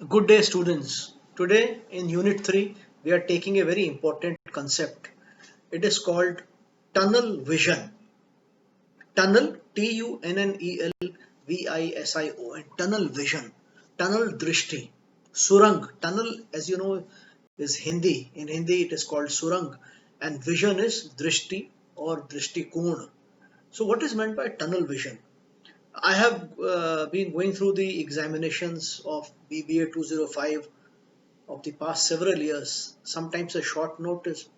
Good day, students. Today in Unit 3, we are taking a very important concept. It is called tunnel vision. Tunnel, Tunnel, tunnel vision, tunnel drishti, surang. Tunnel, as you know, is Hindi. In Hindi, it is called surang, and vision is drishti or drishti koon. So, what is meant by tunnel vision? I have been going through the examinations of BBA 205 of the past several years. Sometimes a short note is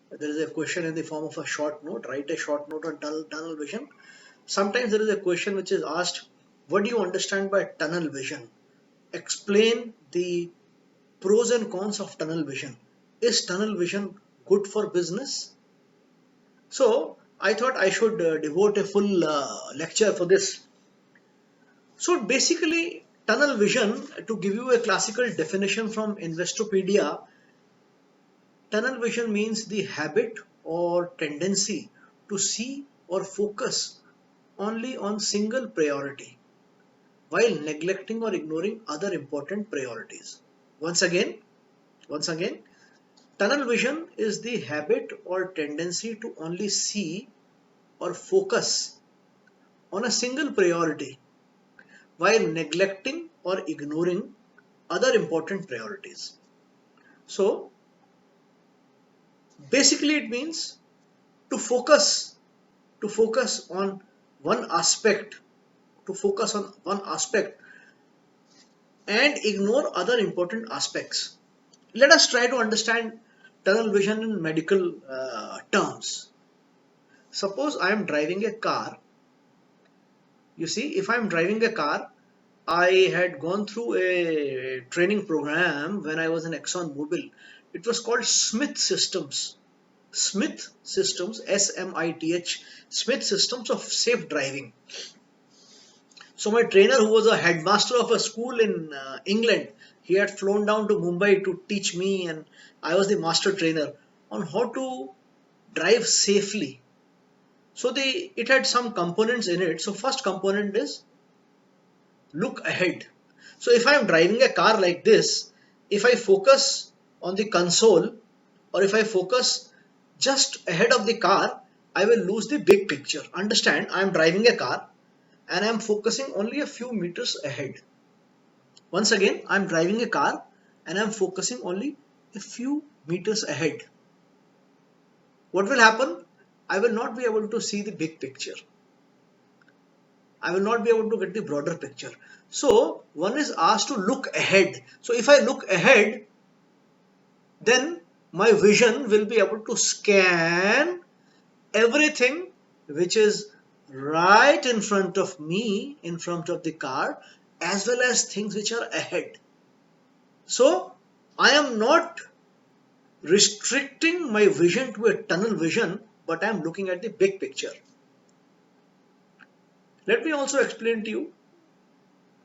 there is a question in the form of a short note. Write a short note on tunnel vision. Sometimes there is a question which is asked, what do you understand by tunnel vision? Explain the pros and cons of tunnel vision. Is tunnel vision good for business? So I thought I should devote a full lecture for this. So basically, tunnel vision, to give you a classical definition from Investopedia, tunnel vision means the habit or tendency to see or focus only on single priority while neglecting or ignoring other important priorities. Once again, once again, tunnel vision is the habit or tendency to only see or focus on a single priority while neglecting or ignoring other important priorities. So basically it means to focus to focus on one aspect to focus on one aspect and ignore other important aspects. Let us try to understand tunnel vision in medical terms. Suppose I am driving a car. You see, if I am driving a car, I had gone through a training program when I was in ExxonMobil. It was called Smith Systems. Smith Systems, SMITH, Smith Systems of Safe Driving. So my trainer, who was a headmaster of a school in England, he had flown down to Mumbai to teach me, and I was the master trainer on how to drive safely. So it had some components in it. So first component is look ahead. So if I am driving a car like this, if I focus on the console or if I focus just ahead of the car, I will lose the big picture. Understand, I am driving a car and I am focusing only a few meters ahead. Once again, I am driving a car and I am focusing only a few meters ahead. What will happen? I will not be able to see the big picture. I will not be able to get the broader picture. So one is asked to look ahead. So if I look ahead, then my vision will be able to scan everything which is right in front of me, in front of the car, as well as things which are ahead. So I am not restricting my vision to a tunnel vision, but I am looking at the big picture. Let me also explain to you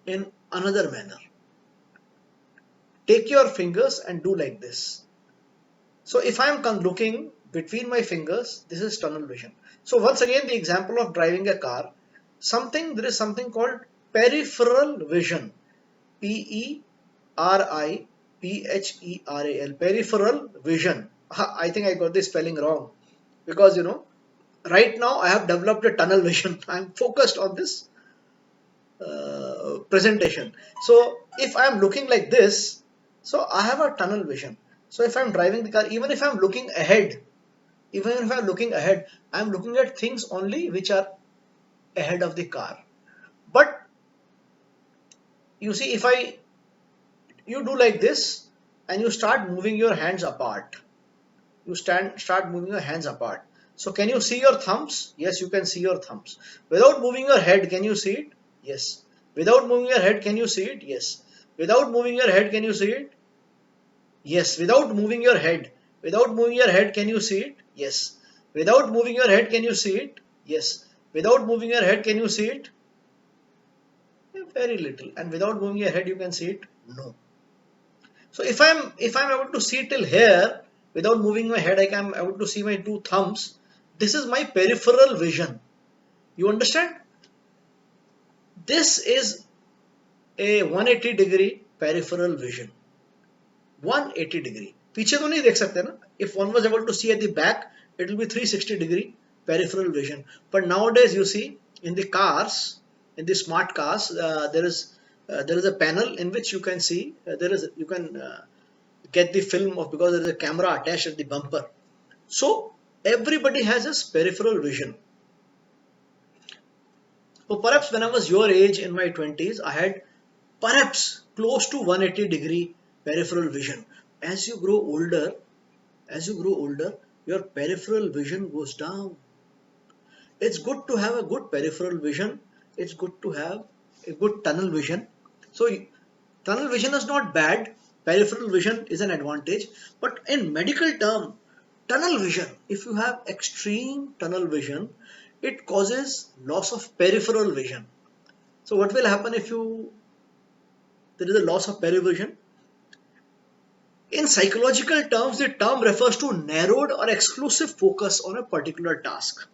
in another manner. Take your fingers and do like this. So if I am looking between my fingers, this is tunnel vision. So once again, the example of driving a car, there is something called peripheral vision. Peripheral, peripheral vision. I think I got the spelling wrong because right now I have developed a tunnel vision. I'm focused on this presentation. So if I'm looking like this, so I have a tunnel vision. So if I'm driving the car, even if I'm looking ahead, I'm looking at things only which are ahead of the car. But you see, if you do like this and you start moving your hands apart, start moving your hands apart. So can you see your thumbs? Yes, you can see your thumbs. Without moving your head, can you see it? Yes. Without moving your head, can you see it? Yes. Without moving your head, can you see it? Yes. Without moving your head. Without moving your head, can you see it? Yes. Without moving your head, can you see it? Yes. Without moving your head, can you see it? Very little. And without moving your head, you can see it? No. So if I'm able to see till here without moving my head, I am able to see my two thumbs. This is my peripheral vision. You understand? This is a 180 degree peripheral vision. 180 degree. पीछे तो नहीं देख सकते ना. If one was able to see at the back, it will be 360 degree peripheral vision. But nowadays you see in the cars, in the smart cars, there is a panel in which you can see you can get the film of, because there is a camera attached at the bumper. So everybody has a peripheral vision. So perhaps when I was your age in my 20s, I had perhaps close to 180 degree peripheral vision. As you grow older, your peripheral vision goes down. It's good to have a good peripheral vision. It's good to have a good tunnel vision. So tunnel vision is not bad. Peripheral vision is an advantage. But in medical term, tunnel vision, if you have extreme tunnel vision, it causes loss of peripheral vision. So what will happen if there is a loss of perivision? In psychological terms, the term refers to narrowed or exclusive focus on a particular task.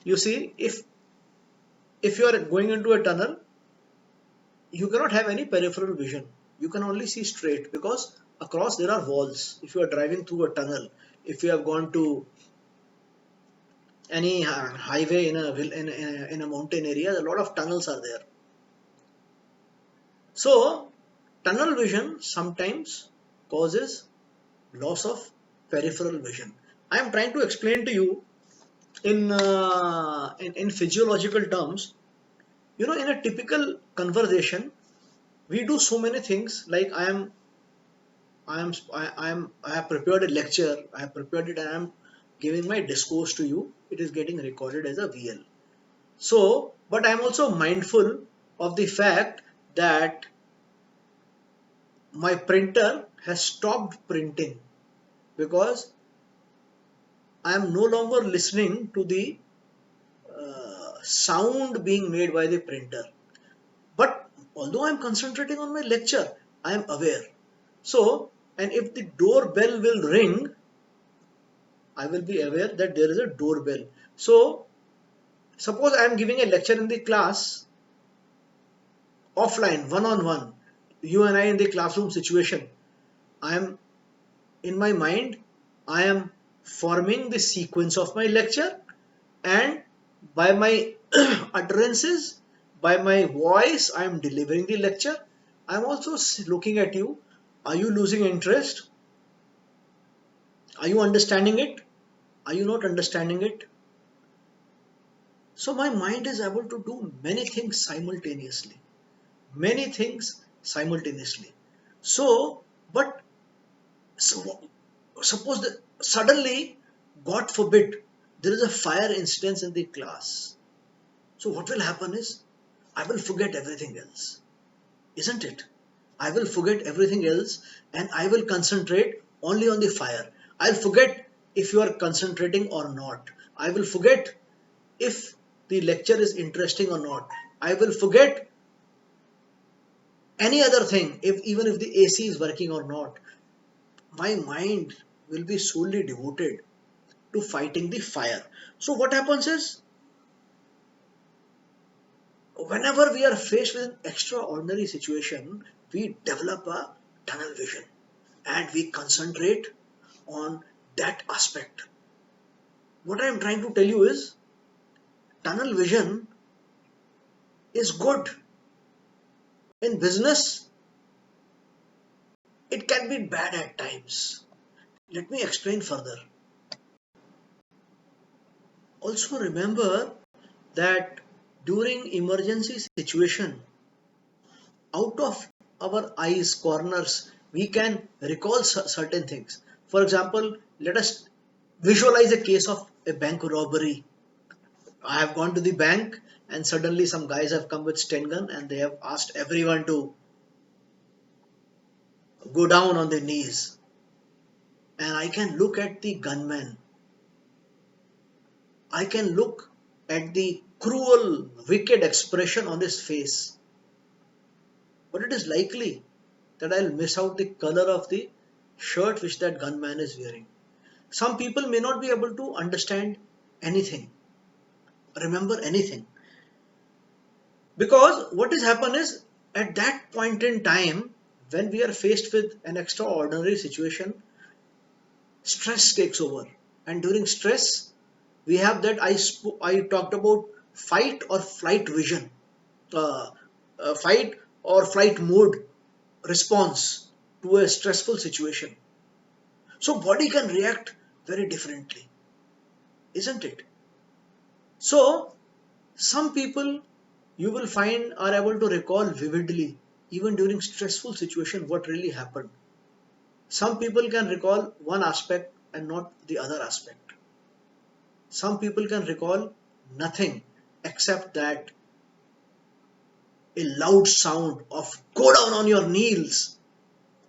You see, if you are going into a tunnel, you cannot have any peripheral vision. You can only see straight because across there are walls. If you are driving through a tunnel, if you have gone to any highway in a mountain area, a lot of tunnels are there. So tunnel vision sometimes causes loss of peripheral vision. I am trying to explain to you in physiological terms. You know, in a typical conversation, we do so many things. Like I have prepared a lecture. I have prepared it, and I am giving my discourse to you. It is getting recorded as a VL. So, but I am also mindful of the fact that my printer has stopped printing because I am no longer listening to the sound being made by the printer. But although I am concentrating on my lecture, I am aware. So, and if the doorbell will ring, I will be aware that there is a doorbell. So, suppose I am giving a lecture in the class, offline, one-on-one, you and I in the classroom situation. I am, in my mind, I am forming the sequence of my lecture, and by my utterances, by my voice, I am delivering the lecture. I am also looking at you. Are you losing interest? Are you understanding it? Are you not understanding it? So my mind is able to do many things simultaneously. Many things simultaneously. So, but so, suppose that suddenly, God forbid, there is a fire incident in the class. So what will happen is, I will forget everything else. Isn't it? I will forget everything else and I will concentrate only on the fire. I'll forget if you are concentrating or not. I will forget if the lecture is interesting or not. I will forget any other thing, even if the AC is working or not. My mind will be solely devoted to fighting the fire. So what happens is, whenever we are faced with an extraordinary situation, we develop a tunnel vision and we concentrate on that aspect. What I am trying to tell you is, tunnel vision is good. In business, it can be bad at times. Let me explain further. Also remember that during emergency situation, out of our eyes corners, we can recall certain things. For example, let us visualize a case of a bank robbery. I have gone to the bank and suddenly some guys have come with Sten gun and they have asked everyone to go down on their knees. And I can look at the gunman. I can look at the cruel, wicked expression on his face. But it is likely that I'll miss out the color of the shirt which that gunman is wearing. Some people may not be able to understand anything, remember anything. Because what has happened is, at that point in time, when we are faced with an extraordinary situation, stress takes over. And during stress, we have that I talked about fight or flight vision, uh, fight or flight mode response to a stressful situation. So body can react very differently, isn't it? So some people you will find are able to recall vividly, even during stressful situation, what really happened. Some people can recall one aspect and not the other aspect. Some people can recall nothing except that a loud sound of go down on your knees,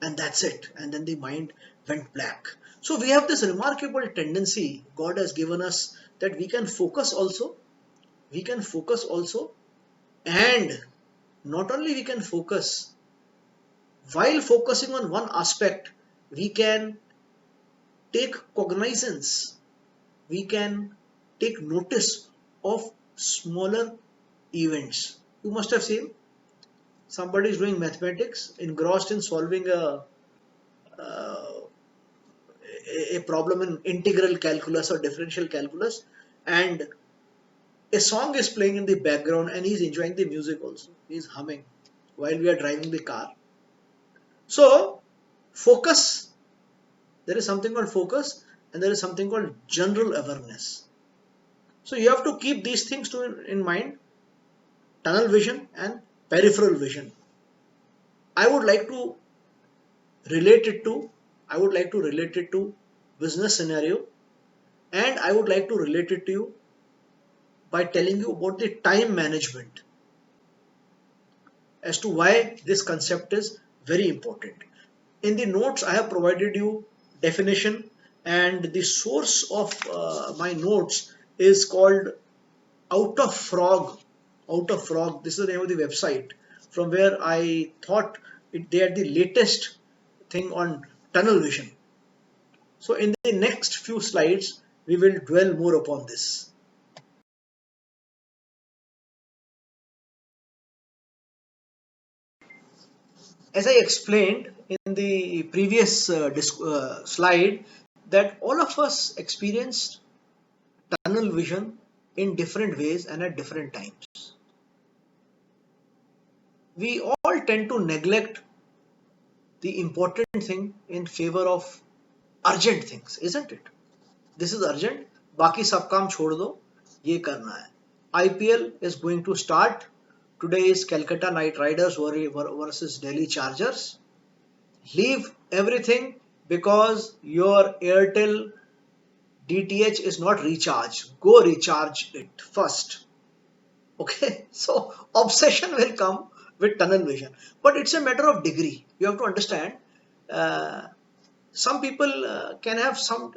and that's it. And then the mind went black. So we have this remarkable tendency God has given us, that we can focus also. We can focus also, and not only we can focus, while focusing on one aspect, we can take cognizance, we can take notice of smaller events. You must have seen somebody is doing mathematics, engrossed in solving uh, a problem in integral calculus or differential calculus, and a song is playing in the background and he's enjoying the music also. He's humming while we are driving the car. So, focus, there is something called focus and there is something called general awareness. So, you have to keep these things in mind, tunnel vision and peripheral vision. I would like to relate it to, I would like to relate it to business scenario, and I would like to relate it to you by telling you about the time management as to why this concept is very important. In the notes, I have provided you definition, and the source of my notes is called Out of Frog. Out of Frog. This is the name of the website from where I thought they had the latest thing on tunnel vision. So in the next few slides, we will dwell more upon this. As I explained in the previous slide, that all of us experienced tunnel vision in different ways and at different times. We all tend to neglect the important thing in favor of urgent things, isn't it? This is urgent, बाकी सब काम छोड़ दो, ये करना है. IPL is going to start. Today is Calcutta Knight Riders versus Delhi Chargers. Leave everything because your Airtel DTH is not recharged. Go recharge it first. Okay, so obsession will come with tunnel vision, but it's a matter of degree. You have to understand. Uh, some people can have some.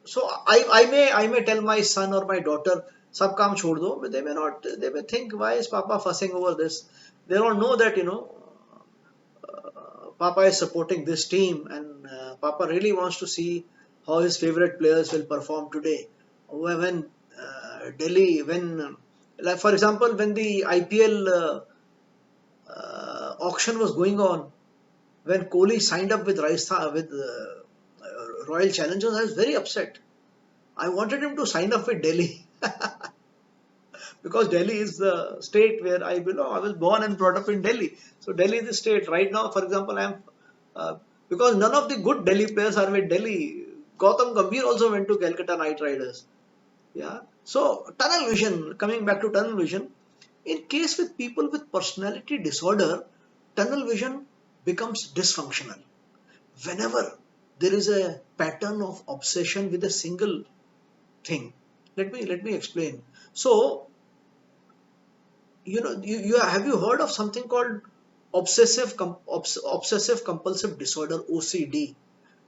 So I may tell my son or my daughter, "Sab kaam chhod do," but they may not. They may think, "Why is Papa fussing over this?" They don't know that Papa is supporting this team, and Papa really wants to see how his favorite players will perform today. When Delhi, when like for example, when the IPL auction was going on, when Kohli signed up with Rajasthan with Royal Challengers, I was very upset. I wanted him to sign up with Delhi because Delhi is the state where I belong. I was born and brought up in Delhi. So Delhi is the state. Right now, for example, I am uh, because none of the good Delhi players are with Delhi. Gautam Gambhir also went to Calcutta Knight Riders. Yeah. So tunnel vision. Coming back to tunnel vision, in case with people with personality disorder, tunnel vision becomes dysfunctional. Whenever there is a pattern of obsession with a single thing, let me explain. So have you heard of something called obsessive compulsive disorder, OCD?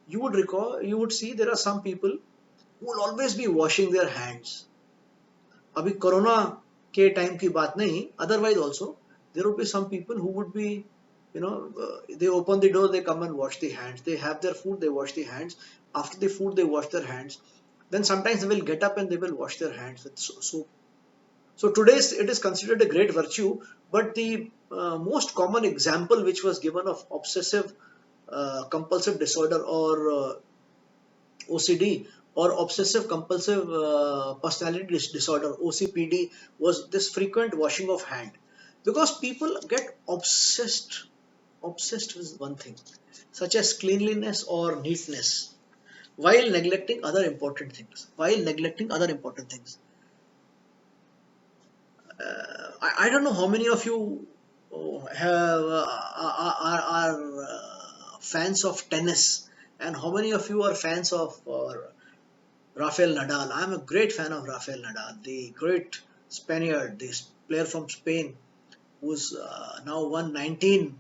You would see there are some people who will always be washing their hands. अभी corona के time की बात नहीं, otherwise also there would be some people who would be, they open the door, they come and wash the hands, they have their food, they wash the hands, after the food they wash their hands, then sometimes they will get up and they will wash their hands with soap. So today it is considered a great virtue, but the most common example which was given of obsessive compulsive disorder, or OCD, or obsessive compulsive personality disorder, OCPD, was this frequent washing of hand. Because people get obsessed with one thing, such as cleanliness or neatness, while neglecting other important things. I don't know how many of you have are fans of tennis, and how many of you are fans of Rafael Nadal. I'm a great fan of Rafael Nadal, the great Spaniard, this player from Spain, who's now won 19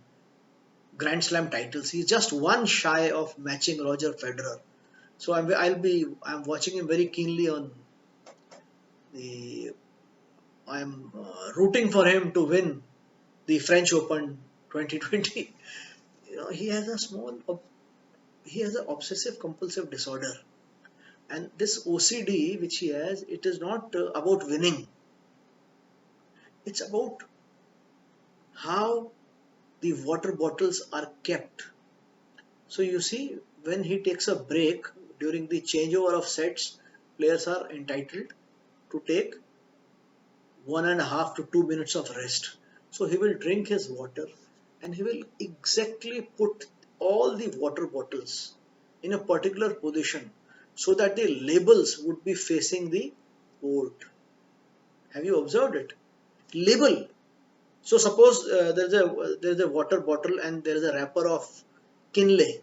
Grand Slam titles. He's just one shy of matching Roger Federer. So I'm watching him very keenly on the. I'm rooting for him to win the French Open 2020. He has he has an obsessive compulsive disorder, and this OCD which he has, it is not about winning. It's about how the water bottles are kept. So you see, when he takes a break during the changeover of sets, players are entitled to take 1.5 to 2 minutes of rest. So he will drink his water, and he will exactly put all the water bottles in a particular position so that the labels would be facing the court. Have you observed it? Label. So suppose there's a water bottle and there is a wrapper of Kinley.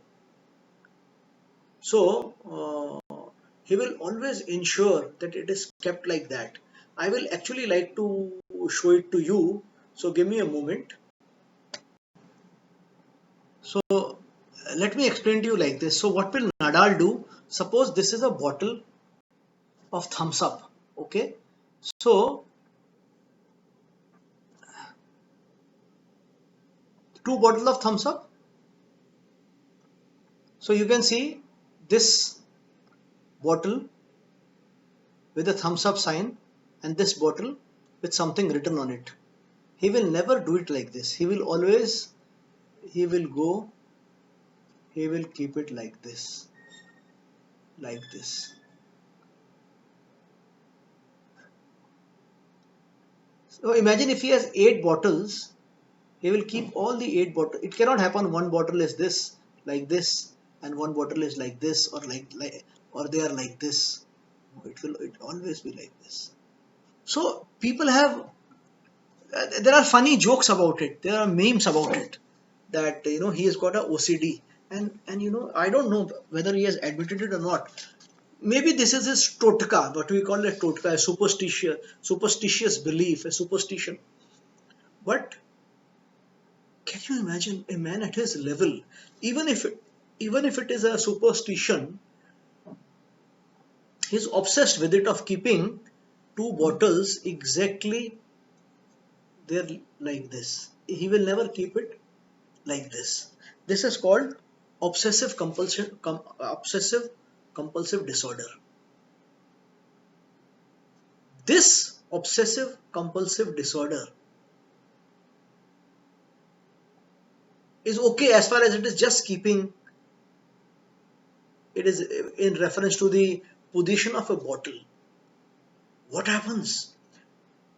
So he will always ensure that it is kept like that. I will actually like to show it to you. So give me a moment. So let me explain to you like this. So what will Nadal do? Suppose this is a bottle of thumbs up. Okay. So two bottles of thumbs up. So you can see this bottle with a thumbs up sign, and this bottle with something written on it. He will never do it like this. He will always, he will go, he will keep it like this, like this. So imagine if he has 8 bottles, he will keep all the 8 bottles. It cannot happen one bottle is this, like this, and one bottle is like this, or or they are like this. It always be like this. So people have, there are funny jokes about it. There are memes about it, that he has got a OCD, and I don't know whether he has admitted it or not. Maybe this is his totka, what we call a totka, a superstitious belief, a superstition. But can you imagine a man at his level, even if it is a superstition, he's obsessed with it, of keeping two bottles exactly there like this. He will never keep it like this. This is called obsessive compulsive disorder. This obsessive compulsive disorder is okay as far as it is just keeping, it is in reference to the position of a bottle. What happens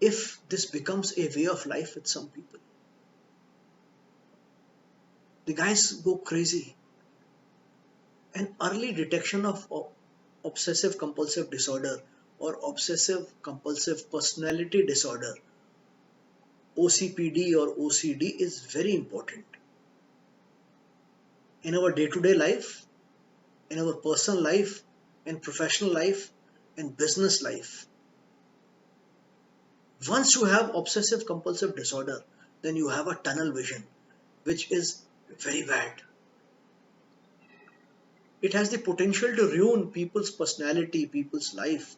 if this becomes a way of life with some people? The guys go crazy. An early detection of obsessive compulsive disorder, or obsessive compulsive personality disorder, OCPD or OCD, is very important in our day-to-day life, in our personal life, in professional life, in business life. Once you have obsessive compulsive disorder, then you have a tunnel vision, which is very bad. It has the potential to ruin people's personality, people's life,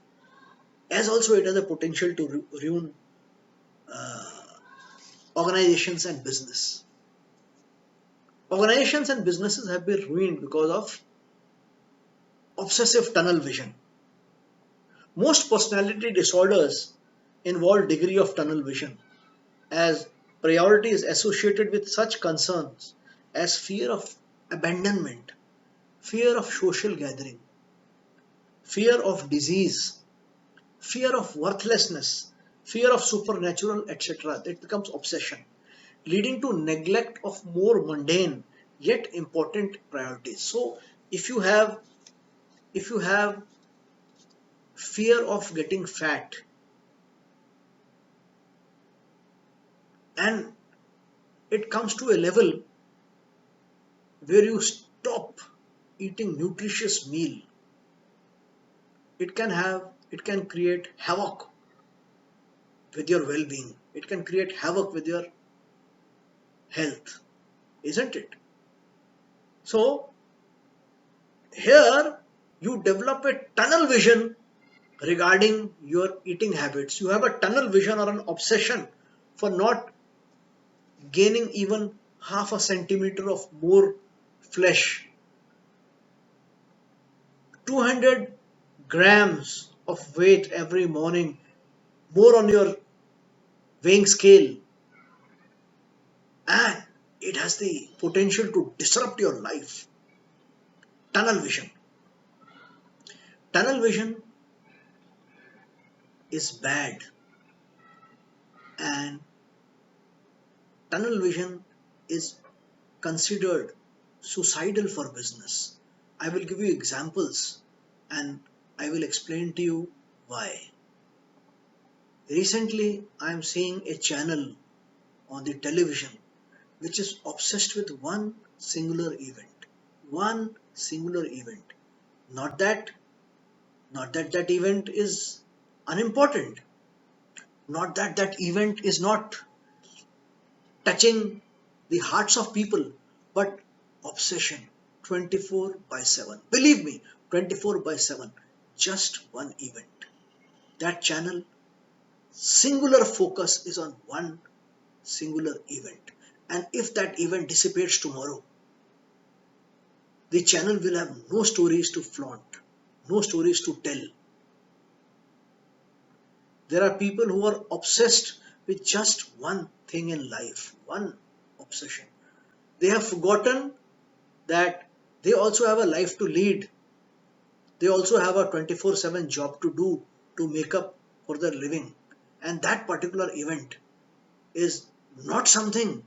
as also it has a potential to ruin organizations and business. Organizations and businesses have been ruined because of obsessive tunnel vision. Most personality disorders involved degree of tunnel vision, as priority is associated with such concerns as fear of abandonment, fear of social gathering, fear of disease, fear of worthlessness, fear of supernatural, etc. That becomes obsession, leading to neglect of more mundane yet important priorities. So if you have if you have fear of getting fat, and it comes to a level where you stop eating nutritious meal, it can create havoc with your well-being. It can create havoc with your health, isn't it? So here you develop a tunnel vision regarding your eating habits. You have a tunnel vision or an obsession for not gaining even half a centimeter of more flesh. 200 grams of weight every morning more on your weighing scale, and it has the potential to disrupt your life. Tunnel vision. Tunnel vision is bad, and tunnel vision is considered suicidal for business. I will give you examples and I will explain to you why. Recently, I am seeing a channel on the television which is obsessed with one singular event. One singular event. Not that, not that that event is unimportant. Not that that event is not touching the hearts of people, but obsession 24 by 7. Believe me, 24 by 7. Just one event. That channel, singular focus is on one singular event. And if that event dissipates tomorrow, the channel will have no stories to flaunt, no stories to tell. There are people who are obsessed with just one thing in life, one obsession. They have forgotten that they also have a life to lead. They also have a 24/7 job to do to make up for their living. And that particular event is not something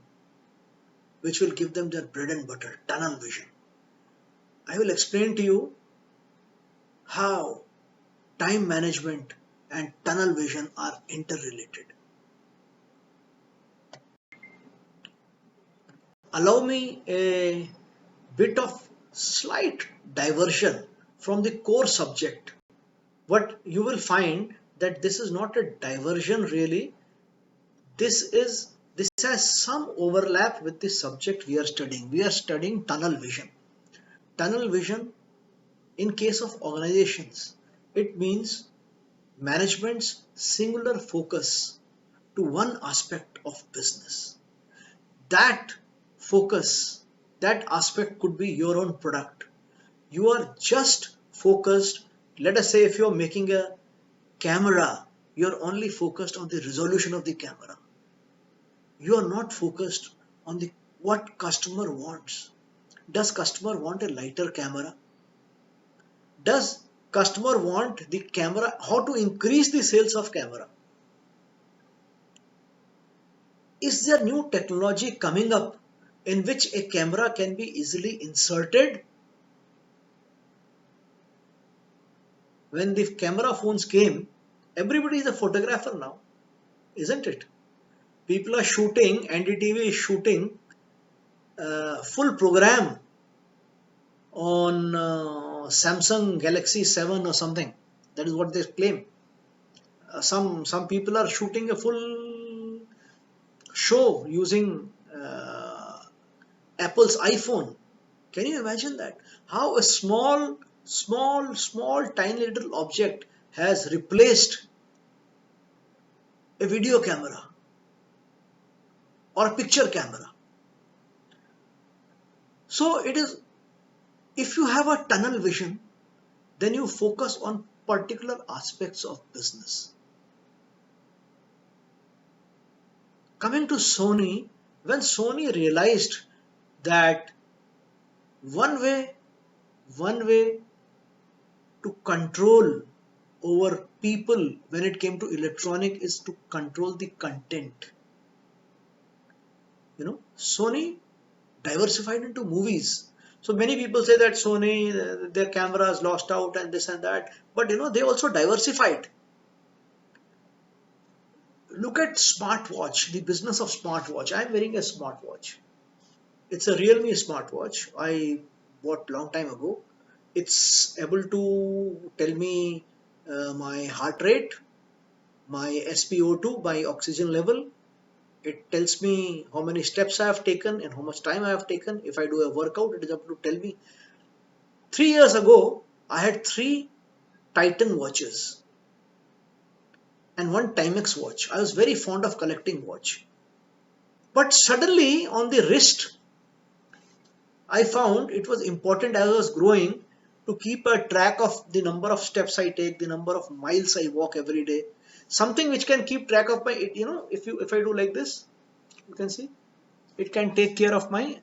which will give them their bread and butter, tunnel vision. I will explain to you how time management and tunnel vision are interrelated. Allow me a bit of slight diversion from the core subject. What you will find that this is not a diversion really. This has some overlap with the subject we are studying. We are studying tunnel vision. Tunnel vision in case of organizations, it means management's singular focus to one aspect of business. That focus, that aspect could be your own product. You are just focused. Let us say if you're making a camera, you're only focused on the resolution of the camera. You are not focused on the what customer wants. Does customer want a lighter camera? Does customer want the camera? How to increase the sales of camera? Is there new technology coming up in which a camera can be easily inserted? When the camera phones came, everybody is a photographer now, isn't it? People are shooting, NDTV is shooting full program on Samsung Galaxy 7 or something. That is what they claim. Some people are shooting a full show using Apple's iPhone. Can you imagine that? How a small, tiny little object has replaced a video camera or a picture camera. So it is, if you have a tunnel vision, then you focus on particular aspects of business. Coming to Sony, when Sony realized that one way, one way to control over people when it came to electronic is to control the content. Sony diversified into movies. So many people say that Sony, their cameras lost out and this and that, but they also diversified. Look at smartwatch, the business of smartwatch. I'm wearing a smartwatch. It's a Realme smartwatch I bought long time ago. It's able to tell me my heart rate, my SpO2, my oxygen level. It tells me how many steps I have taken and how much time I have taken. If I do a workout, it is able to tell me. 3 years ago, I had three Titan watches and one Timex watch. I was very fond of collecting watch. But suddenly on the wrist, I found it was important as I was growing to keep a track of the number of steps I take, the number of miles I walk every day. Something which can keep track of my, if I do like this, you can see, it can take care of my,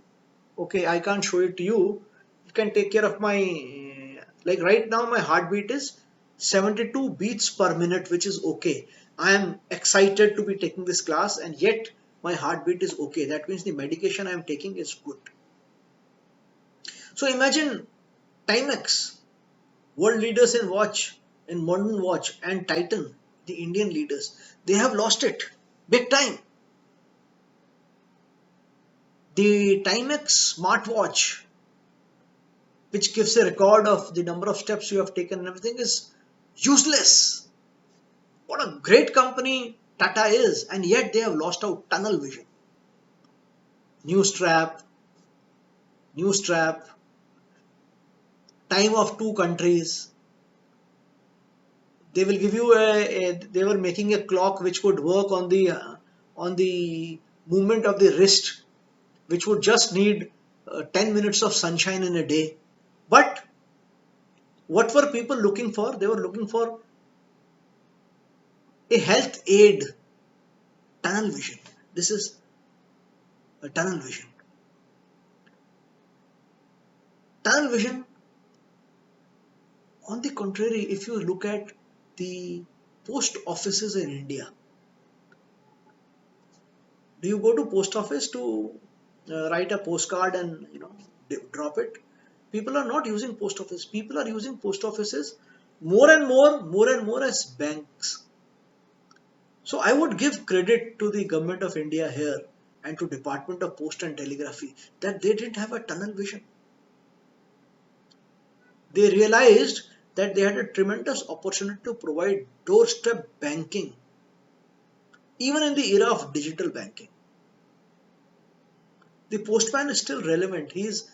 okay, I can't show it to you. It can take care of my, like right now my heartbeat is 72 beats per minute, which is okay. I am excited to be taking this class and yet my heartbeat is okay. That means the medication I am taking is good. So imagine Timex, world leaders in watch, in modern watch, and Titan, the Indian leaders, they have lost it big time. The Timex smartwatch, which gives a record of the number of steps you have taken and everything, is useless. What a great company Tata is, and yet they have lost out. Tunnel vision. News trap, news trap, time of two countries. They will give you they were making a clock which could work on the movement of the wrist, which would just need 10 minutes of sunshine in a day. But what were people looking for? They were looking for a health aid. Tunnel vision. This is a tunnel vision. Tunnel vision, on the contrary, if you look at the post offices in India, do you go to post office to write a postcard and drop it? People are not using post office. People are using post offices more and more as banks. So I would give credit to the government of India here and to Department of Post and Telegraphy that they didn't have a tunnel vision. They realized that they had a tremendous opportunity to provide doorstep banking, even in the era of digital banking. The postman is still relevant. His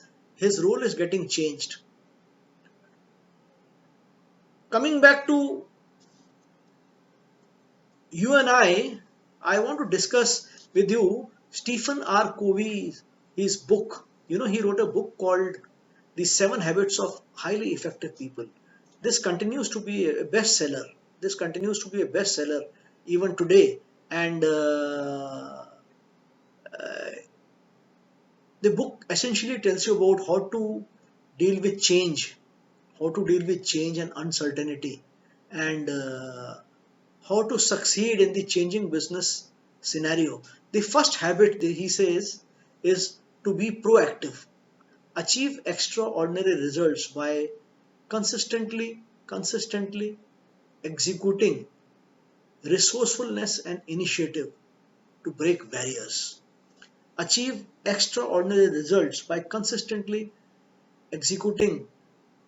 role is getting changed. Coming back to you and I want to discuss with you Stephen R. Covey's his book. He wrote a book called The 7 Habits of Highly Effective People. This continues to be a bestseller. This continues to be a bestseller even today. And the book essentially tells you about how to deal with change and uncertainty, and how to succeed in the changing business scenario. The first habit that he says is to be proactive. Achieve extraordinary results by consistently executing resourcefulness and initiative to break barriers. Achieve extraordinary results by consistently executing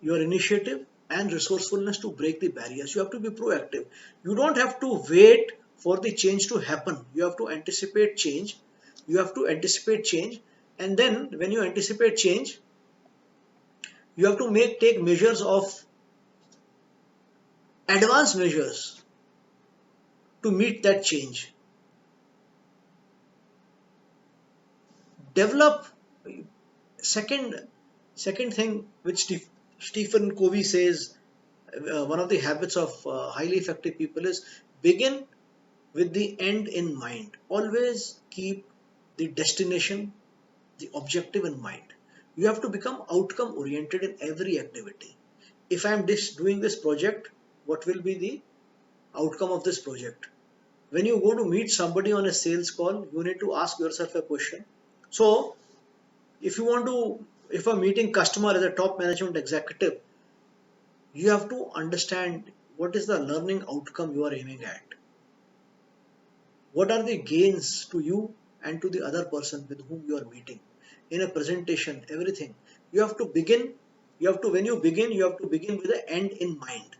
your initiative and resourcefulness to break the barriers. You have to be proactive. You don't have to wait for the change to happen. You have to anticipate change. You have to anticipate change. And then when you anticipate change, you have to take measures of advanced measures to meet that change. Develop second second thing which Stephen Covey says, one of the habits of highly effective people is begin with the end in mind. Always keep the destination, the objective in mind. You have to become outcome oriented in every activity. If I am doing this project, what will be the outcome of this project? When you go to meet somebody on a sales call, you need to ask yourself a question. So, if you want to, if a meeting customer as a top management executive, you have to understand what is the learning outcome you are aiming at. What are the gains to you and to the other person with whom you are meeting? In a presentation, everything. You have to begin, when you begin, you have to begin with the end in mind.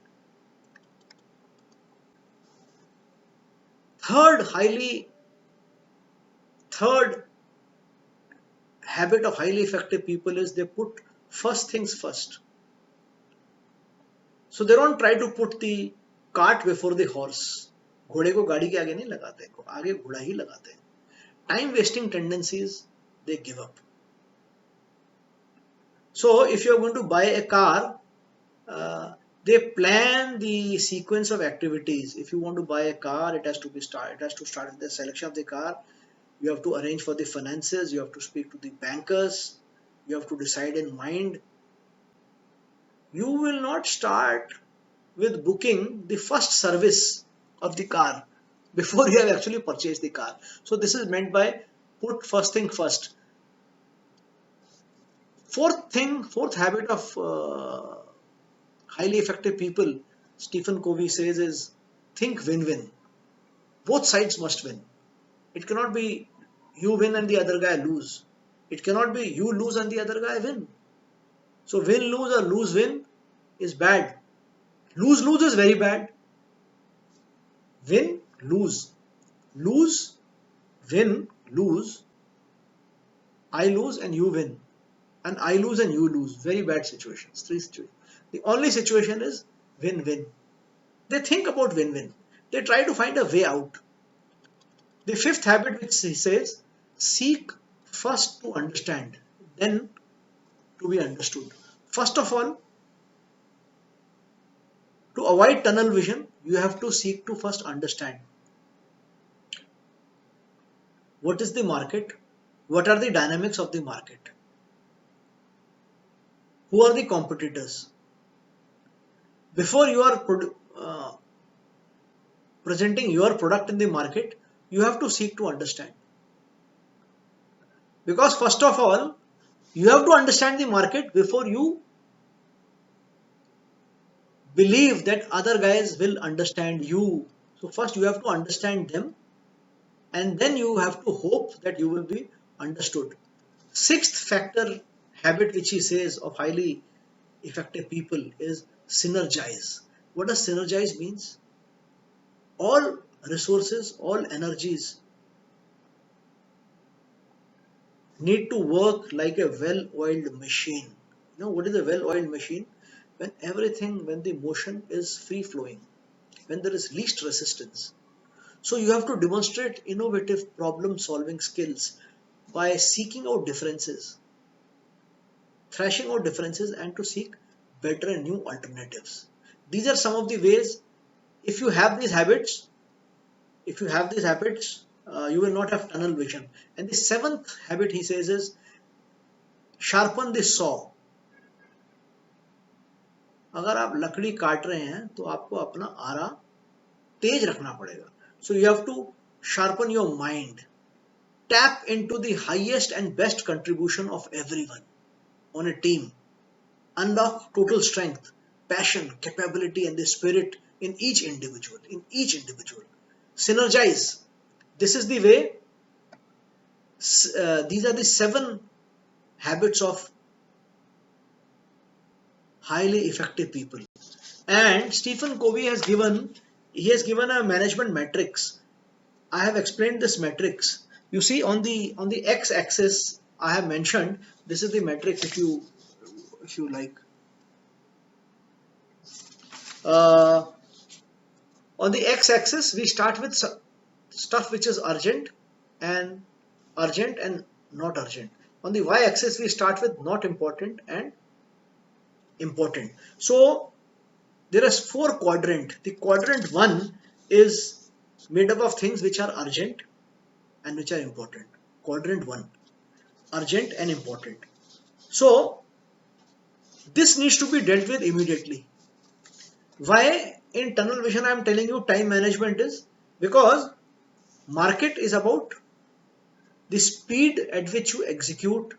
Third, third habit of highly effective people is they put first things first. So they don't try to put the cart before the horse. घोड़े को गाड़ी के आगे नहीं लगाते, आगे घोड़ा ही लगाते हैं. Time wasting tendencies they give up. So if you are going to buy a car, they plan the sequence of activities. If you want to buy a car, it has to start with the selection of the car. You have to arrange for the finances. You have to speak to the bankers. You have to decide in mind. You will not start with booking the first service of the car before you have actually purchased the car. So this is meant by put first thing first. Fourth habit of highly effective people, Stephen Covey says, is think win-win. Both sides must win. It cannot be you win and the other guy lose. It cannot be you lose and the other guy win. So win-lose or lose-win is bad. Lose-lose is very bad. Win, lose. Lose, win, lose. I lose and you win. And I lose and you lose. Very bad situations. Three situations. The only situation is win-win. They think about win-win. They try to find a way out. The fifth habit, which he says, seek first to understand, then to be understood. First of all, to avoid tunnel vision, you have to seek to first understand. What is the market? What are the dynamics of the market? Who are the competitors? Before you are presenting your product in the market, you have to seek to understand. Because first of all, you have to understand the market before you believe that other guys will understand you. So first you have to understand them, and then you have to hope that you will be understood. Sixth factor habit which he says of highly effective people is synergize. What does synergize means? All resources, all energies need to work like a well-oiled machine. You know what is a well-oiled machine? When the motion is free flowing, when there is least resistance. So you have to demonstrate innovative problem solving skills by seeking out differences, thrashing out differences, and to seek better and new alternatives. These are some of the ways. If you have these habits, you will not have tunnel vision. And the seventh habit he says is sharpen the saw. अगर आप लकड़ी काट रहे हैं तो आपको अपना आरा तेज रखना पड़ेगा. So you have to sharpen your mind. Tap into the highest and best contribution of everyone on a team. Unlock total strength, passion, capability, and the spirit in each individual. Synergize. This is the way. These are the 7 habits of highly effective people. And Stephen Covey has given a management matrix. I have explained this matrix. You see on the x-axis I have mentioned, this is the matrix if you like. On the x-axis we start with stuff which is urgent and not urgent. On the y-axis we start with not important and important. So there is 4 quadrant. The quadrant 1 is made up of things which are urgent and which are important. Quadrant 1, urgent and important. So this needs to be dealt with immediately. Why in tunnel vision I am telling you time management is because market is about the speed at which you execute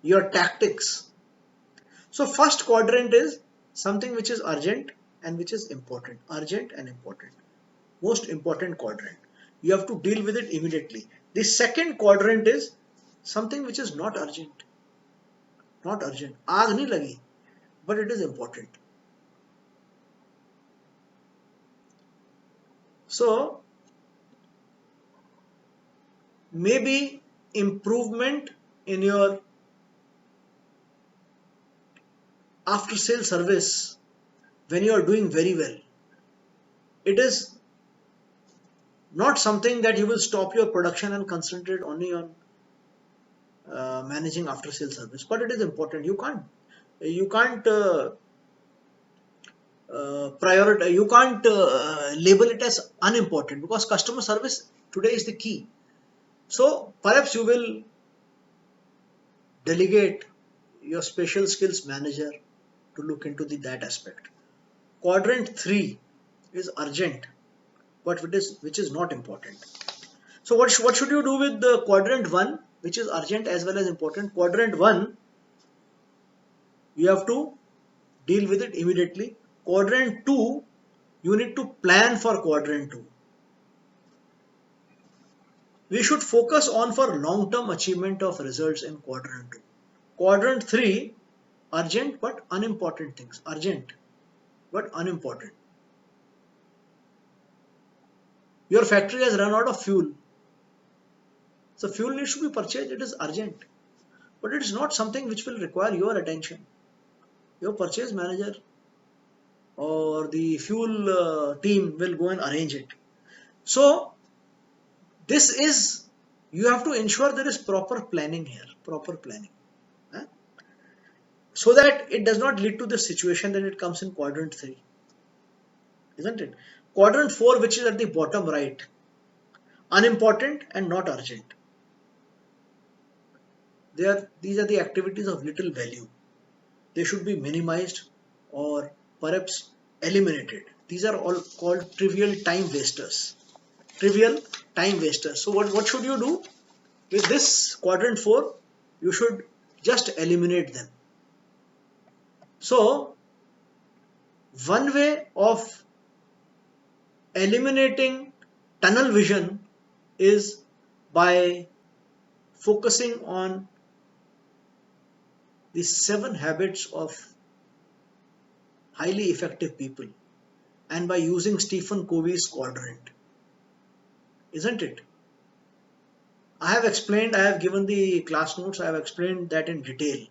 your tactics. So first quadrant is something which is urgent and which is important. Urgent and important. Most important quadrant. You have to deal with it immediately. The second quadrant is something which is not urgent. Not urgent. आग नहीं लगी, but it is important. So maybe improvement in your after sale service when you are doing very well. It is not something that you will stop your production and concentrate only on managing after sale service, but it is important. You can't prioritize, you can't label it as unimportant because customer service today is the key. So perhaps you will delegate your special skills manager to look into that aspect. Quadrant 3 is urgent, but which is not important. So what should you do with the quadrant 1, which is urgent as well as important? Quadrant 1, you have to deal with it immediately. Quadrant 2, you need to plan for quadrant 2. We should focus on for long-term achievement of results in quadrant 2. Quadrant 3, urgent but unimportant things. Urgent but unimportant. Your factory has run out of fuel. So fuel needs to be purchased. It is urgent. But it is not something which will require your attention. Your purchase manager or the fuel team will go and arrange it. So this is, you have to ensure there is proper planning here. Proper planning. So that it does not lead to the situation that it comes in quadrant 3. Isn't it? Quadrant 4, which is at the bottom right. Unimportant and not urgent. These are the activities of little value. They should be minimized or perhaps eliminated. These are all called trivial time wasters. Trivial time wasters. So what should you do with this quadrant 4? You should just eliminate them. So one way of eliminating tunnel vision is by focusing on the 7 habits of highly effective people and by using Stephen Covey's quadrant. Isn't it? I have given the class notes, I have explained that in detail.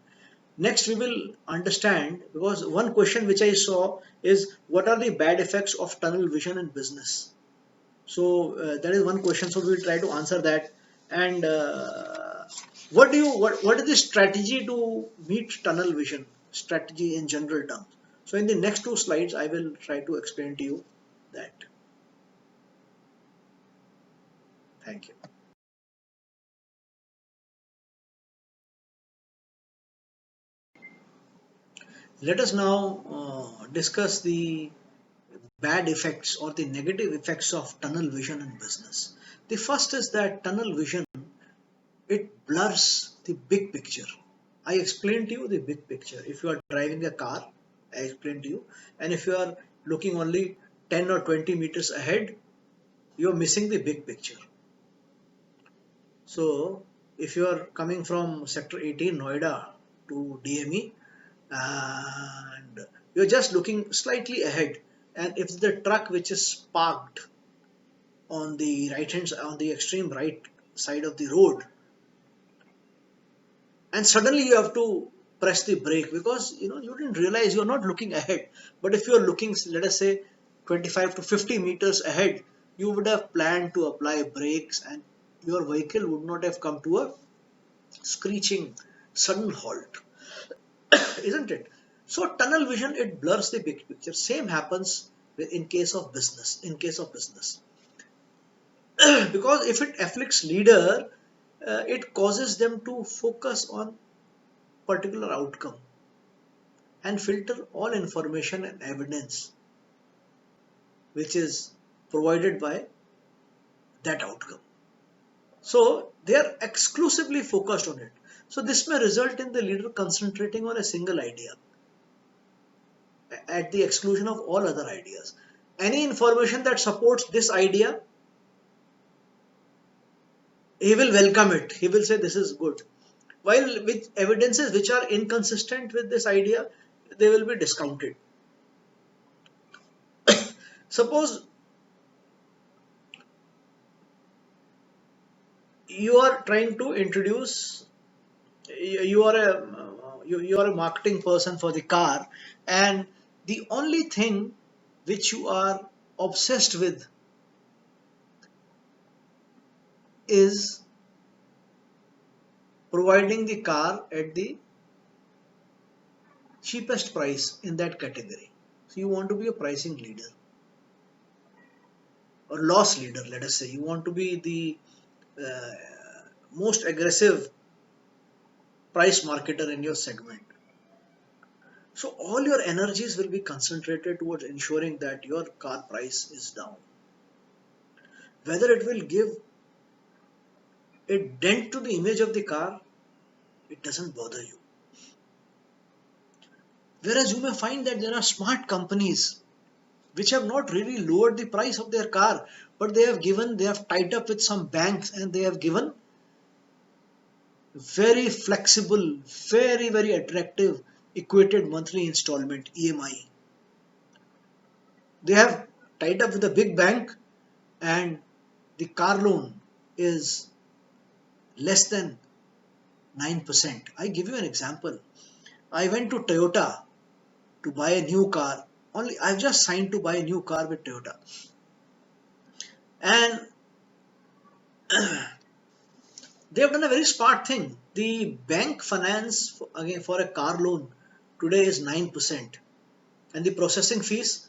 Next we will understand, because one question which I saw is what are the bad effects of tunnel vision in business? So that is one question, so we will try to answer that. And what is the strategy to meet tunnel vision? Strategy in general terms. So in the next 2 slides I will try to explain to you that. Thank you. Let us now discuss the bad effects or the negative effects of tunnel vision in business. The first is that tunnel vision, it blurs the big picture. I explained to you the big picture. If you are driving a car, I explained to you, and if you are looking only 10 or 20 meters ahead, you are missing the big picture. So if you are coming from sector 18 Noida to DME and you're just looking slightly ahead, and if the truck which is parked on the on the extreme right side of the road, and suddenly you have to press the brake because you didn't realize you're not looking ahead. But if you're looking, let us say 25 to 50 meters ahead, you would have planned to apply brakes and your vehicle would not have come to a screeching sudden halt. Isn't it? So tunnel vision, it blurs the big picture. Same happens in case of business. Because if it afflicts leader, it causes them to focus on particular outcome and filter all information and evidence which is provided by that outcome. So they are exclusively focused on it. So this may result in the leader concentrating on a single idea at the exclusion of all other ideas. Any information that supports this idea, he will welcome it. He will say this is good. While with evidences which are inconsistent with this idea, they will be discounted. Suppose you are trying to introduce, you are you are a marketing person for the car, and the only thing which you are obsessed with is providing the car at the cheapest price in that category. So you want to be a pricing leader or loss leader, let us say. You want to be the uh, most aggressive price marketer in your segment. So all your energies will be concentrated towards ensuring that your car price is down. Whether it will give a dent to the image of the car, it doesn't bother you. Whereas you may find that there are smart companies which have not really lowered the price of their car, but they have tied up with some banks and they have given very flexible, very attractive equated monthly installment EMI. They have tied up with a big bank and the car loan is less than 9%. I give you an example. I went to Toyota to buy a new car. Only I've just signed to buy a new car with Toyota. And they have done a very smart thing. The bank finance again for a car loan today is 9%, and the processing fees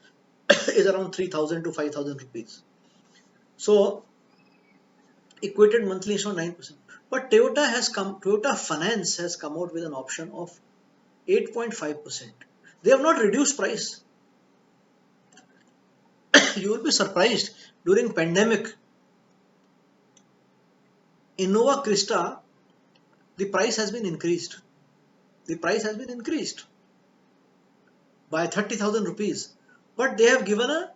is around 3,000 to 5,000 rupees. So equated monthly is not 9%. But Toyota Finance has come out with an option of 8.5%. They have not reduced price. You will be surprised. During pandemic, Innova Krista, the price has been increased. The price has been increased by 30,000 rupees. But they have given a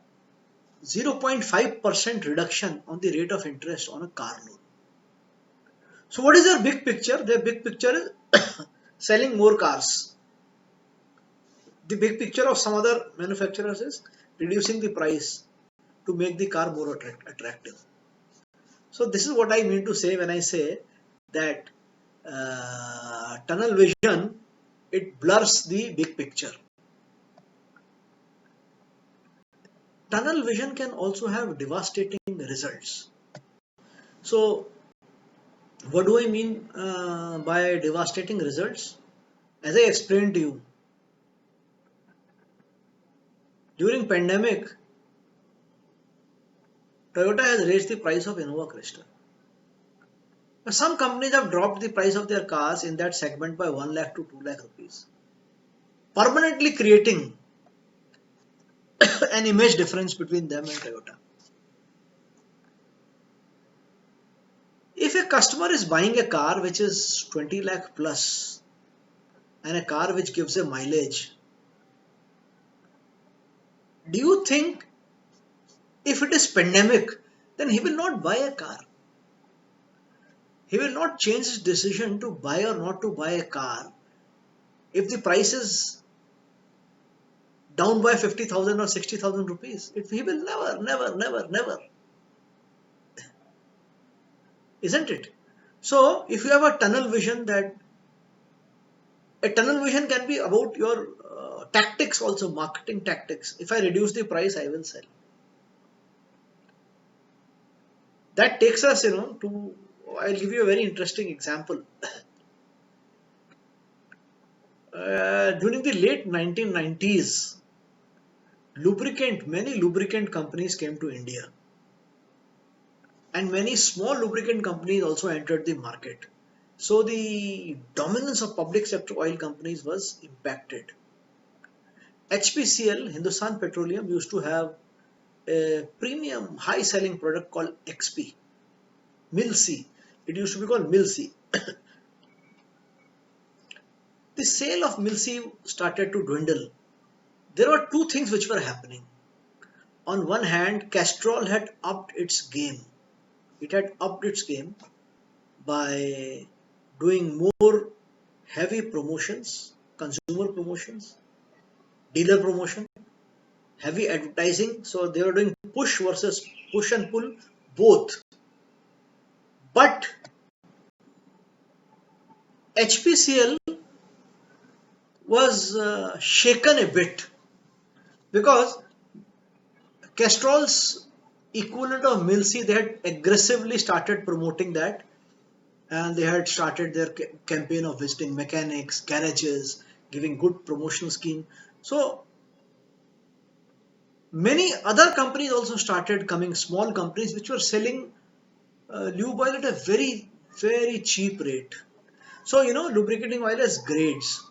0.5% reduction on the rate of interest on a car loan. So what is their big picture? Their big picture is selling more cars. The big picture of some other manufacturers is reducing the price to make the car more attractive. So this is what I mean to say when I say that tunnel vision, it blurs the big picture. Tunnel vision can also have devastating results. So what do I mean by devastating results? As I explained to you, during pandemic, Toyota has raised the price of Innova Crystal. Now, some companies have dropped the price of their cars in that segment by 1 lakh to 2 lakh rupees, permanently creating an image difference between them and Toyota. If a customer is buying a car which is 20 lakh plus and a car which gives a mileage, do you think if it is pandemic, then he will not buy a car? He will not change his decision to buy or not to buy a car if the price is down by 50,000 or 60,000 rupees. He will never, isn't it? So if you have a tunnel vision, that a tunnel vision can be about your tactics also, marketing tactics. If I reduce the price, I will sell. That takes us, to, I'll give you a very interesting example. During the late 1990s, many lubricant companies came to India, and many small lubricant companies also entered the market. So the dominance of public sector oil companies was impacted. HPCL, Hindustan Petroleum, used to have a premium high selling product called XP, Milsi. It used to be called Milsi. The sale of Milsi started to dwindle. There were two things which were happening. On one hand, Castrol had upped its game. It had upped its game by doing more heavy promotions, consumer promotions, dealer promotion, heavy advertising. So they were doing push versus push and pull both. But HPCL was shaken a bit because Castrol's equivalent of Milsey, they had aggressively started promoting that, and they had started their campaign of visiting mechanics, garages, giving good promotional scheme. So many other companies also started coming, small companies which were selling lube oil at a very, very cheap rate. So, lubricating oil has grades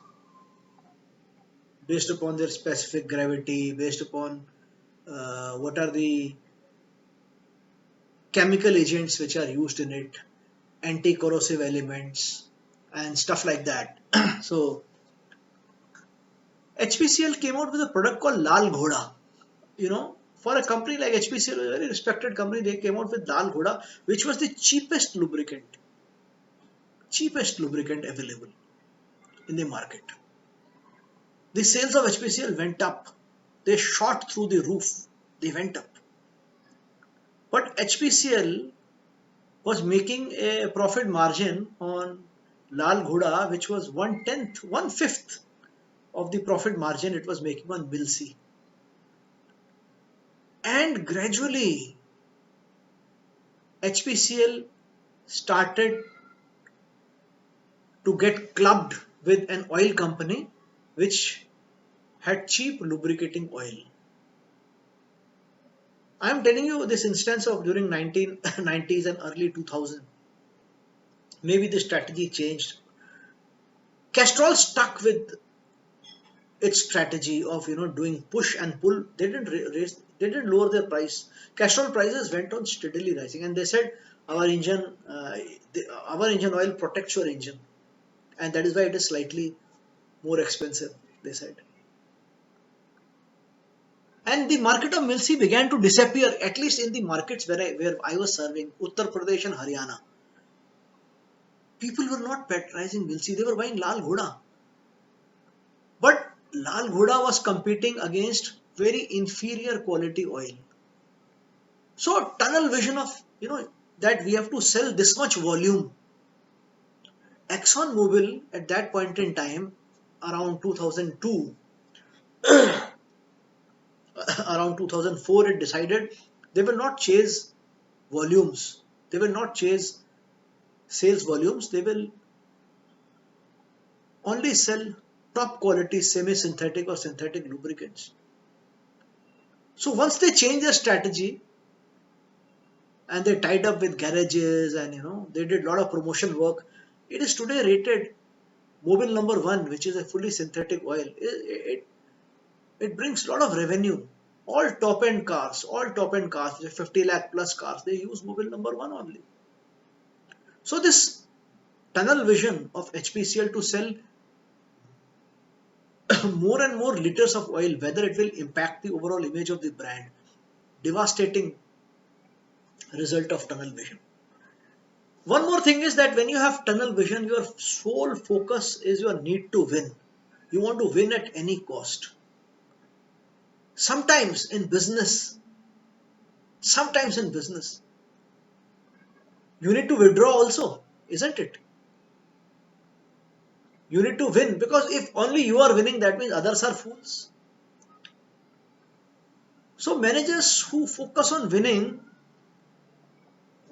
based upon their specific gravity, based upon what are the chemical agents which are used in it, anti-corrosive elements, and stuff like that. So, HPCL came out with a product called Lal Ghoda. For a company like HPCL, a very respected company, they came out with Lal Ghoda, which was the cheapest lubricant available in the market. The sales of HPCL went up. They shot through the roof. They went up. But HPCL was making a profit margin on Lal Ghoda, which was 1/10, 1/5 of the profit margin it was making on Milsi. And gradually, HPCL started to get clubbed with an oil company which had cheap lubricating oil. I am telling you this instance of during 1990s and early 2000. Maybe the strategy changed. Castrol stuck with its strategy of doing push and pull. They didn't raise, they didn't lower their price. Castrol prices went on steadily rising, and they said our engine oil protects your engine, and that is why it is slightly more expensive. They said. And the market of Milsi began to disappear, at least in the markets where I was serving, Uttar Pradesh and Haryana. People were not patronizing Milsi, they were buying Lal Ghoda. But Lal Ghoda was competing against very inferior quality oil. So tunnel vision of, that we have to sell this much volume. Exxon Mobil at that point in time, around 2002, around 2004, it decided they will not chase volumes. They will not chase sales volumes. They will only sell top quality semi-synthetic or synthetic lubricants. So once they changed their strategy and they tied up with garages and they did a lot of promotion work, it is today rated Mobil number one, which is a fully synthetic oil. It brings a lot of revenue. All top end cars, the 50 lakh plus cars, they use Mobil number one only. So this tunnel vision of HPCL to sell more and more liters of oil, whether it will impact the overall image of the brand, devastating result of tunnel vision. One more thing is that when you have tunnel vision, your sole focus is your need to win. You want to win at any cost. Sometimes in business, you need to withdraw also, isn't it? You need to win, because if only you are winning, that means others are fools. So managers who focus on winning,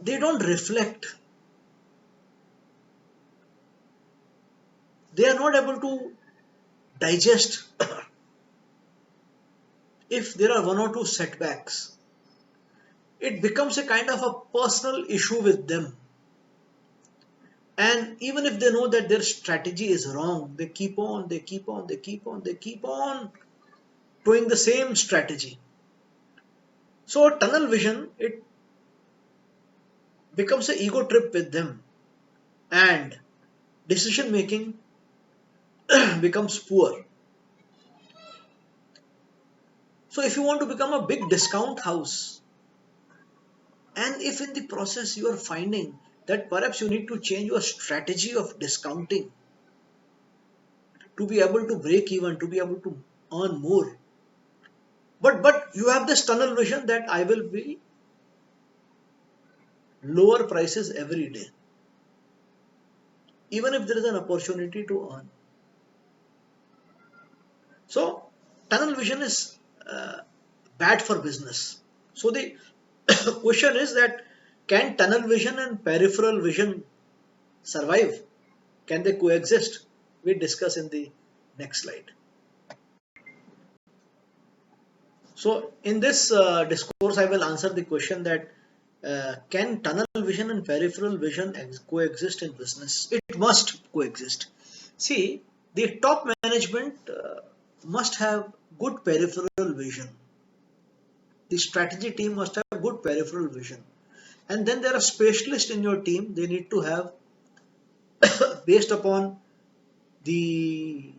they don't reflect. They are not able to digest. if there are one or two setbacks, it becomes a kind of a personal issue with them. And even if they know that their strategy is wrong, they keep on, they keep on, they keep on, they keep on doing the same strategy. So tunnel vision, it becomes an ego trip with them, and decision making becomes poor. So if you want to become a big discount house, and if in the process you are finding that perhaps you need to change your strategy of discounting to be able to break even, to be able to earn more, but you have this tunnel vision that I will be lower prices every day, even if there is an opportunity to earn. So tunnel vision is bad for business. So the question is that, can tunnel vision and peripheral vision survive? Can they coexist? We discuss in the next slide. So in this discourse, I will answer the question that, can tunnel vision and peripheral vision coexist in business? It must coexist. See, the top management must have good peripheral vision. The strategy team must have good peripheral vision. And then there are specialists in your team. They need to have, based upon the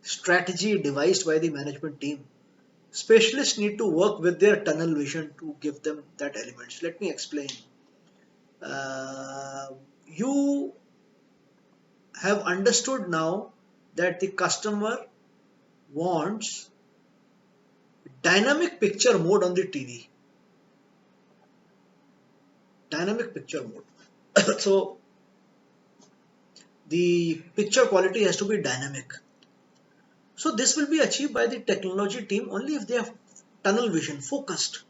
strategy devised by the management team, specialists need to work with their tunnel vision to give them that elements. Let me explain. You have understood now that the customer wants dynamic picture mode on the TV. Dynamic picture mode. So the picture quality has to be dynamic. So this will be achieved by the technology team only if they have tunnel vision, focused.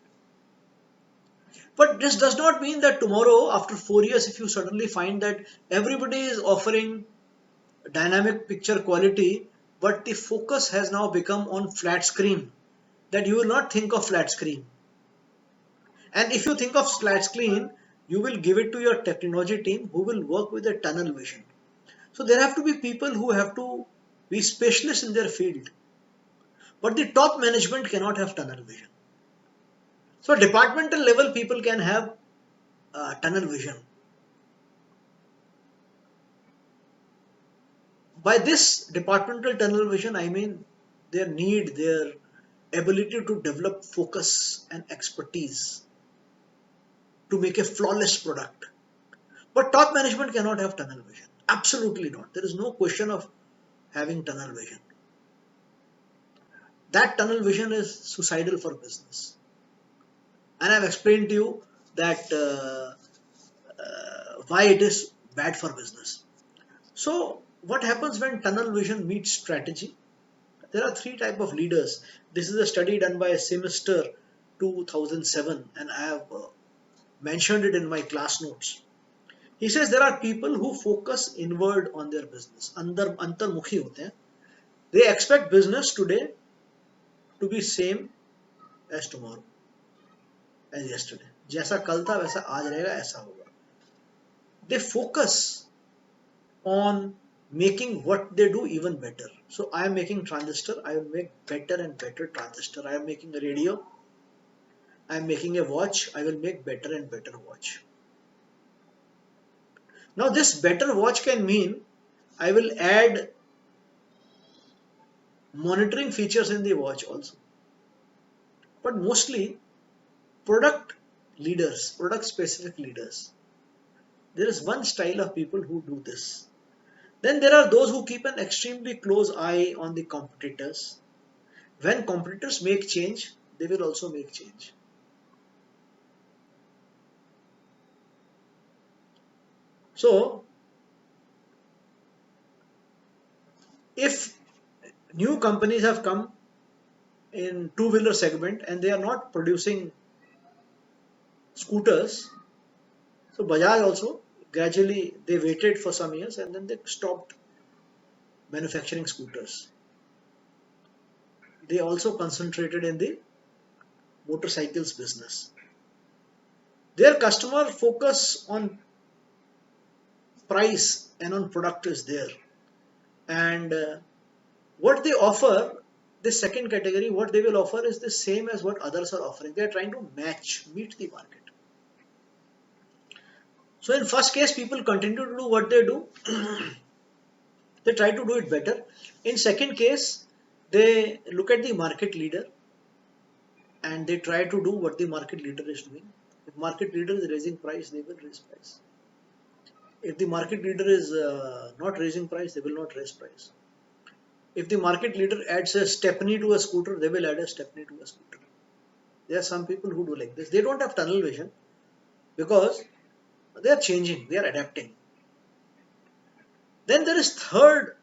But this does not mean that tomorrow, after 4 years, if you suddenly find that everybody is offering dynamic picture quality, but the focus has now become on flat screen, that you will not think of flat screen. And if you think of flat screen, you will give it to your technology team who will work with a tunnel vision. So there have to be people who have to be specialists in their field. But the top management cannot have tunnel vision. So departmental level people can have tunnel vision. By this departmental tunnel vision, I mean their ability to develop focus and expertise to make a flawless product. But top management cannot have tunnel vision. Absolutely not. There is no question of having tunnel vision. That tunnel vision is suicidal for business. And I've explained to you that why it is bad for business. So what happens when tunnel vision meets strategy? There are three types of leaders. This is a study done by Semester 2007, and I have mentioned it in my class notes. He says there are people who focus inward on their business. अंतर्मुखी होते हैं. They expect business today to be same as tomorrow, as yesterday. जैसा कल था वैसा आज रहेगा, ऐसा होगा. They focus on making what they do even better. So I am making transistor, I will make better and better transistor. I am making a radio, I am making a watch, I will make better and better watch. Now this better watch can mean I will add monitoring features in the watch also. But mostly product leaders, product specific leaders, there is one style of people who do this. Then there are those who keep an extremely close eye on the competitors. When competitors make change, they will also make change. So if new companies have come in two-wheeler segment and they are not producing scooters, so Bajaj also gradually they waited for some years and then they stopped manufacturing scooters. They also concentrated in the motorcycles business. Their customer focus on price and on product is there. And what they offer, this second category, what they will offer is the same as what others are offering. They are trying to meet the market. So in first case, people continue to do what they do. They try to do it better. In second case, they look at the market leader and they try to do what the market leader is doing. If market leader is raising price, they will raise price. If the market leader is not raising price, they will not raise price. If the market leader adds a stepney to a scooter, they will add a stepney to a scooter. There are some people who do like this. They don't have tunnel vision because they are changing, they are adapting. Then there is third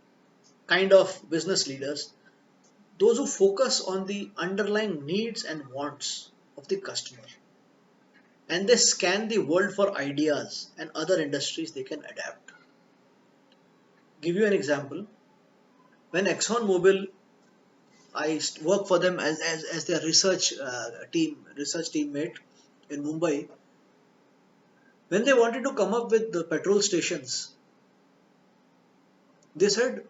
kind of business leaders, those who focus on the underlying needs and wants of the customer. And they scan the world for ideas and other industries they can adapt. Give you an example. When ExxonMobil, I work for them as their research teammate in Mumbai. When they wanted to come up with the petrol stations, they said,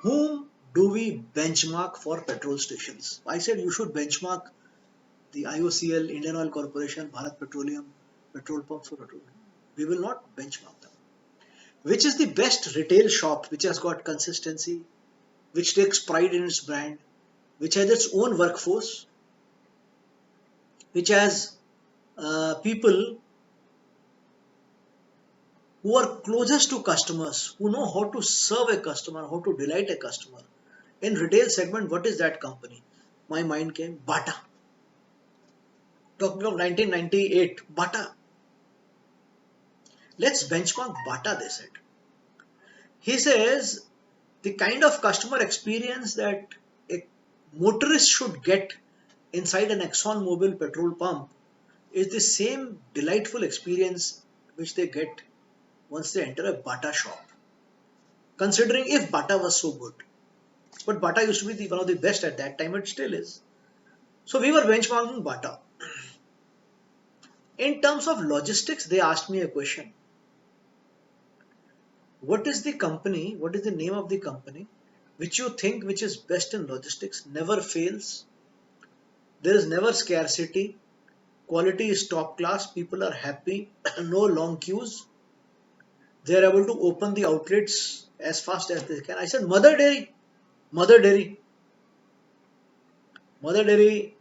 whom do we benchmark for petrol stations? I said, you should benchmark the IOCL, Indian Oil Corporation, Bharat Petroleum, petrol pumps for petrol. We will not benchmark them. Which is the best retail shop which has got consistency, which takes pride in its brand, which has its own workforce, which has people who are closest to customers, who know how to serve a customer, how to delight a customer. In retail segment, what is that company? My mind came, Bata. Talking of 1998, Bata. Let's benchmark Bata, they said. He says, the kind of customer experience that a motorist should get inside an ExxonMobil petrol pump is the same delightful experience which they get once they enter a Bata shop. Considering if Bata was so good. But Bata used to be one of the best at that time, it still is. So we were benchmarking Bata. In terms of logistics, they asked me a question. What is the company, what is the name of the company which you think which is best in logistics, never fails, there is never scarcity, quality is top class, people are happy, no long queues, they are able to open the outlets as fast as they can. I said, Mother Dairy. Mother Dairy. Mother Dairy.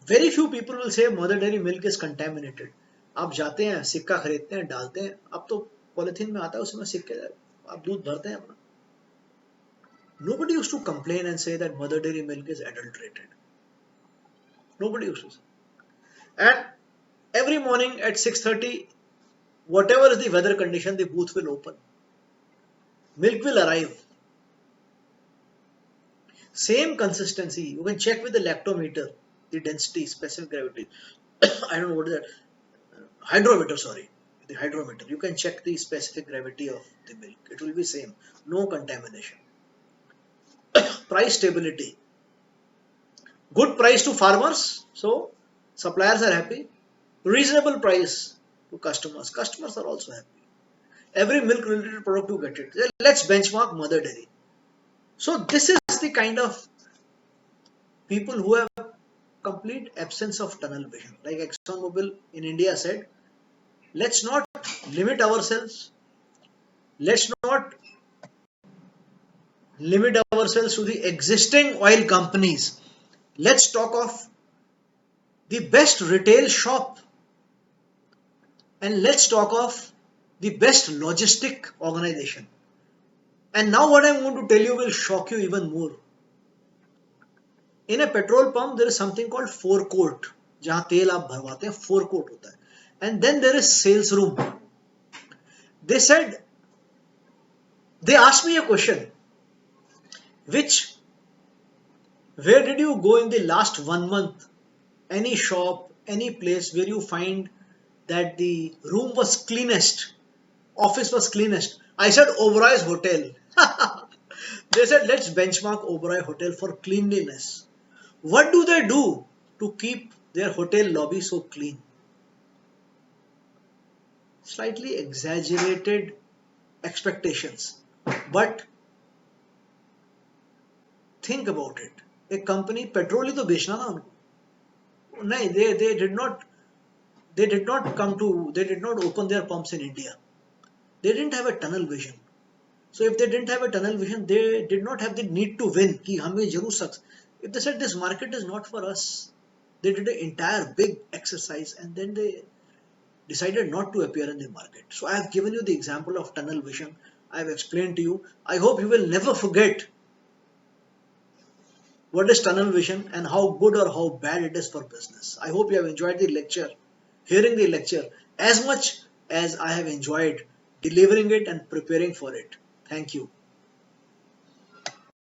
Very few people will say Mother Dairy milk is contaminated. आप जाते हैं सिक्का खरीदते हैं डालते हैं, अब तो पॉलिथीन में आता है उसमें सिक्के आप दूध भरते हैं अपना. Nobody used to complain and say that Mother Dairy milk is adulterated. Nobody used to say. And every morning at 6:30, whatever is the weather condition, the booth will open. Milk will arrive. Same consistency. You can check with the lactometer, the density, specific gravity. I don't know what is that. Hydrometer, sorry. The hydrometer. You can check the specific gravity of the milk. It will be same. No contamination. Price stability. Good price to farmers. So suppliers are happy. Reasonable price to customers. Customers are also happy. Every milk related product you get it. Let's benchmark Mother Dairy. So this is the kind of people who have complete absence of tunnel vision. Like ExxonMobil in India said, let's not limit ourselves. Let's not limit ourselves to the existing oil companies. Let's talk of the best retail shop. And let's talk of the best logistic organization. And now what I'm going to tell you will shock you even more. In a petrol pump, there is something called forecourt, जहाँ तेल आप भरवाते हैं, forecourt होता है. And then there is sales room. They said, they asked me a question, where did you go in the last 1 month? Any shop, any place where you find that the room was cleanest, office was cleanest? I said, Oberoi's Hotel. They said, let's benchmark Oberoi Hotel for cleanliness. What do they do to keep their hotel lobby so clean? Slightly exaggerated expectations. But think about it. A company petrol ही तो बेचना ना उनको. नहीं, they did not open their pumps in India. They didn't have a tunnel vision. So if they didn't have a tunnel vision, they did not have the need to win. कि हमें जरूर सक्स. If they said this market is not for us, they did an entire big exercise and then they decided not to appear in the market. So I have given you the example of tunnel vision. I have explained to you. I hope you will never forget what is tunnel vision and how good or how bad it is for business. I hope you have enjoyed the lecture, hearing the lecture as much as I have enjoyed delivering it and preparing for it. Thank you.